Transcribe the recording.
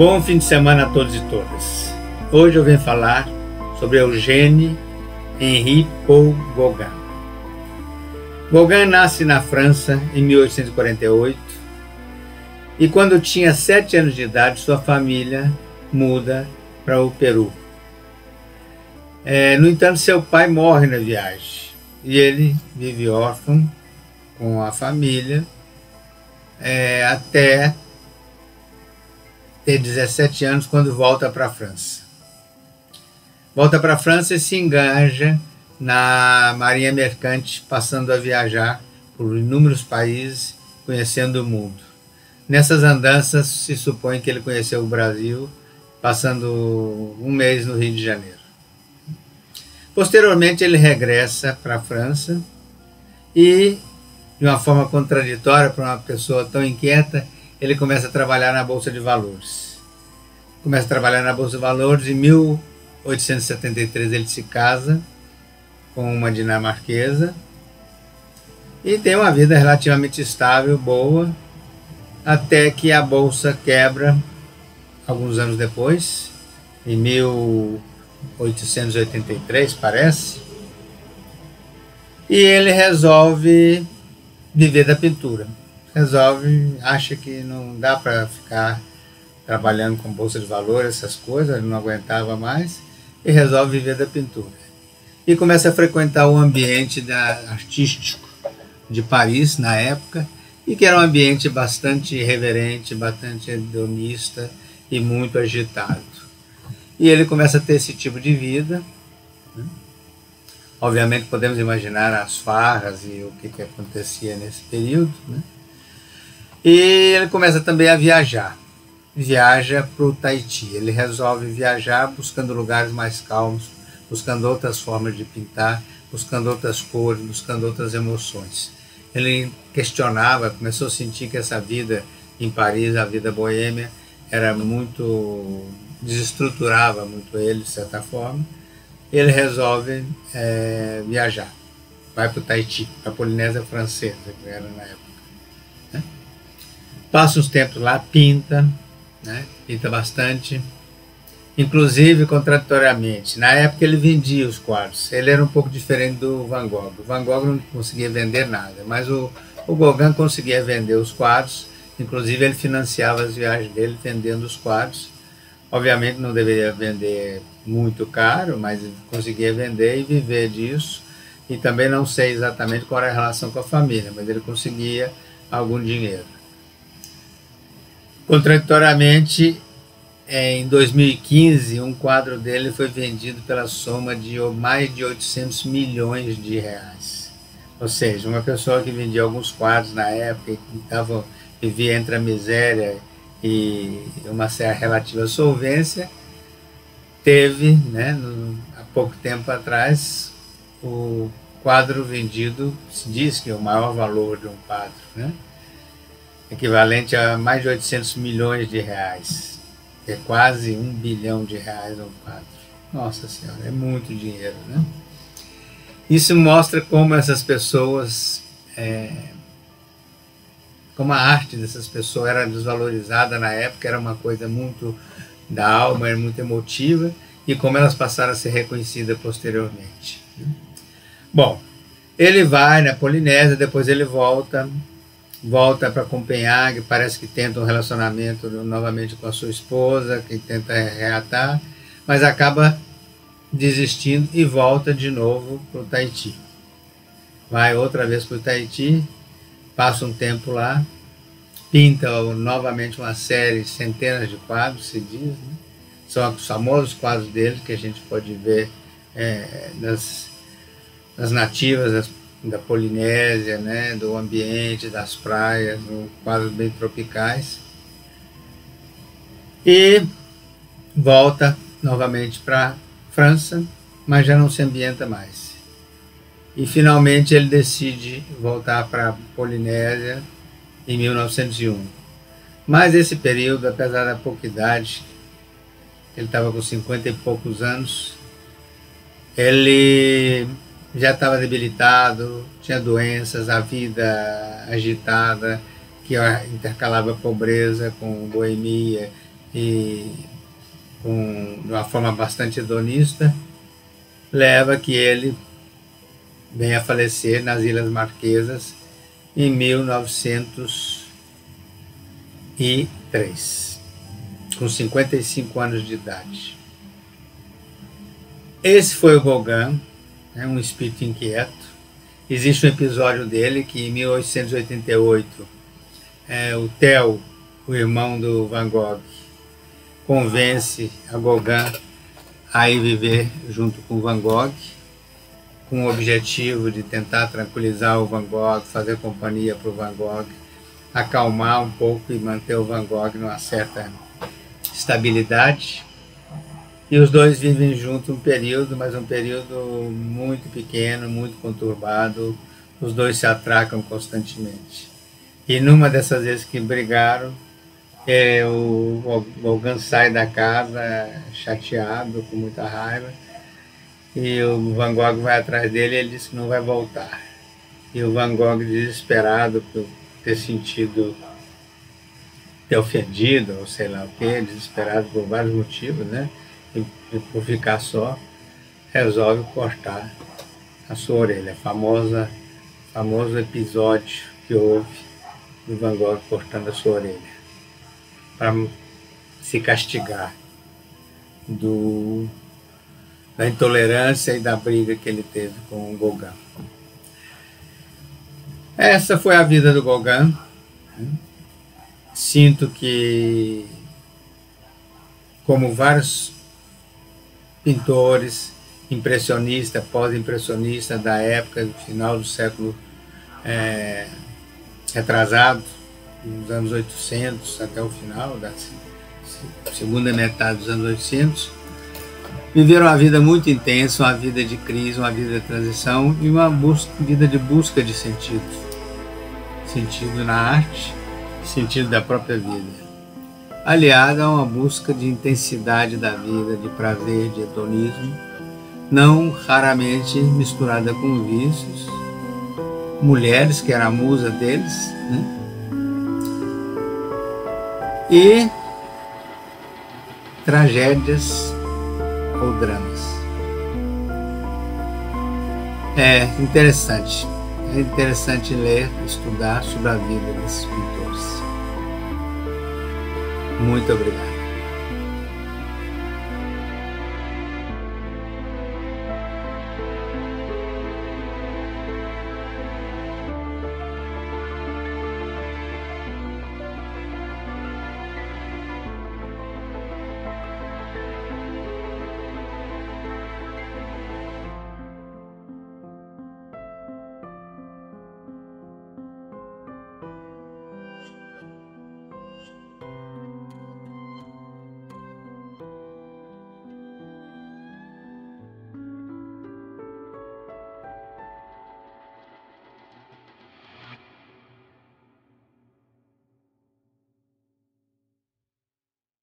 Bom fim de semana a todos e todas. Hoje eu venho falar sobre Eugène Henri Paul Gauguin. Gauguin nasce na França em 1848 e quando tinha 7 anos de idade sua família muda para o Peru. No entanto, seu pai morre na viagem e ele vive órfão com a família até ter 17 anos, quando volta para a França. Volta para a França e se engaja na marinha mercante, passando a viajar por inúmeros países, conhecendo o mundo. Nessas andanças, se supõe que ele conheceu o Brasil, passando um mês no Rio de Janeiro. Posteriormente, ele regressa para a França e, de uma forma contraditória para uma pessoa tão inquieta, ele começa a trabalhar na Bolsa de Valores. Começa a trabalhar na Bolsa de Valores. Em 1873 ele se casa com uma dinamarquesa e tem uma vida relativamente estável, boa, até que a Bolsa quebra alguns anos depois, em 1883, parece, e ele resolve viver da pintura. Acha que não dá para ficar trabalhando com bolsa de valores, essas coisas, ele não aguentava mais, e resolve viver da pintura. E começa a frequentar o ambiente artístico de Paris, na época, e que era um ambiente bastante irreverente, bastante hedonista e muito agitado. E ele começa a ter esse tipo de vida, né? Obviamente podemos imaginar as farras e o que acontecia nesse período, né? E ele começa também a viajar. Viaja para o Tahiti. Ele resolve viajar buscando lugares mais calmos, buscando outras formas de pintar, buscando outras cores, buscando outras emoções. Ele questionava, começou a sentir que essa vida em Paris, a vida boêmia, era muito, desestruturava muito ele, de certa forma. Ele resolve viajar. Vai para o Tahiti, para a Polinésia Francesa, que era na época. Passa uns tempos lá, pinta, né? Pinta bastante, inclusive contraditoriamente. Na época ele vendia os quadros, ele era um pouco diferente do Van Gogh. O Van Gogh não conseguia vender nada, mas o Gauguin conseguia vender os quadros, inclusive ele financiava as viagens dele vendendo os quadros. Obviamente não deveria vender muito caro, mas ele conseguia vender e viver disso, e também não sei exatamente qual era a relação com a família, mas ele conseguia algum dinheiro. Contraditoriamente, em 2015, um quadro dele foi vendido pela soma de mais de 800 milhões de reais. Ou seja, uma pessoa que vendia alguns quadros na época e vivia entre a miséria e uma certa relativa solvência, teve, né, há pouco tempo atrás, o quadro vendido, se diz que é o maior valor de um quadro, né? Equivalente a mais de 800 milhões de reais, que é quase 1 bilhão de reais um quadro. Nossa Senhora, é muito dinheiro, né? Isso mostra como essas pessoas, como a arte dessas pessoas era desvalorizada na época, era uma coisa muito da alma, era muito emotiva, e como elas passaram a ser reconhecidas posteriormente. Bom, ele vai na Polinésia, depois ele volta para Copenhague, parece que tenta um relacionamento novamente com a sua esposa, que tenta reatar, mas acaba desistindo e volta de novo para o Tahiti. Vai outra vez para o Tahiti, passa um tempo lá, pinta novamente uma série, centenas de quadros, se diz, né? São os famosos quadros dele, que a gente pode ver nas nativas da Polinésia, né, do ambiente, das praias, quadros bem tropicais. E volta novamente para a França, mas já não se ambienta mais. E finalmente ele decide voltar para a Polinésia em 1901. Mas esse período, apesar da pouca idade, ele estava com 50 e poucos anos, ele já estava debilitado, tinha doenças, a vida agitada, que intercalava pobreza com boemia e de uma forma bastante hedonista, leva que ele venha a falecer nas Ilhas Marquesas em 1903, com 55 anos de idade. Esse foi o Gauguin, um espírito inquieto. Existe um episódio dele que em 1888, o Theo, o irmão do Van Gogh, convence a Gauguin a ir viver junto com o Van Gogh, com o objetivo de tentar tranquilizar o Van Gogh, fazer companhia para o Van Gogh, acalmar um pouco e manter o Van Gogh numa certa estabilidade. E os dois vivem juntos um período, mas um período muito pequeno, muito conturbado. Os dois se atracam constantemente. E numa dessas vezes que brigaram, o Gauguin sai da casa chateado, com muita raiva, e o Van Gogh vai atrás dele e ele diz que não vai voltar. E o Van Gogh, desesperado por ter ofendido, ou sei lá o que, desesperado por vários motivos, né? E por ficar só, resolve cortar a sua orelha. Famoso episódio que houve do Van Gogh cortando a sua orelha, para se castigar da intolerância e da briga que ele teve com o Gauguin. Essa foi a vida do Gauguin. Sinto que, como vários pintores impressionistas, pós-impressionistas da época, do final do século retrasado, dos anos 800 até o final, da segunda metade dos anos 800, viveram uma vida muito intensa, uma vida de crise, uma vida de transição e uma vida de busca de sentido. Sentido na arte, sentido da própria vida. Aliado a uma busca de intensidade da vida, de prazer, de hedonismo, não raramente misturada com vícios, mulheres, que era a musa deles, né? E tragédias ou dramas. É interessante ler, estudar sobre a vida desses pintores. Muito obrigado.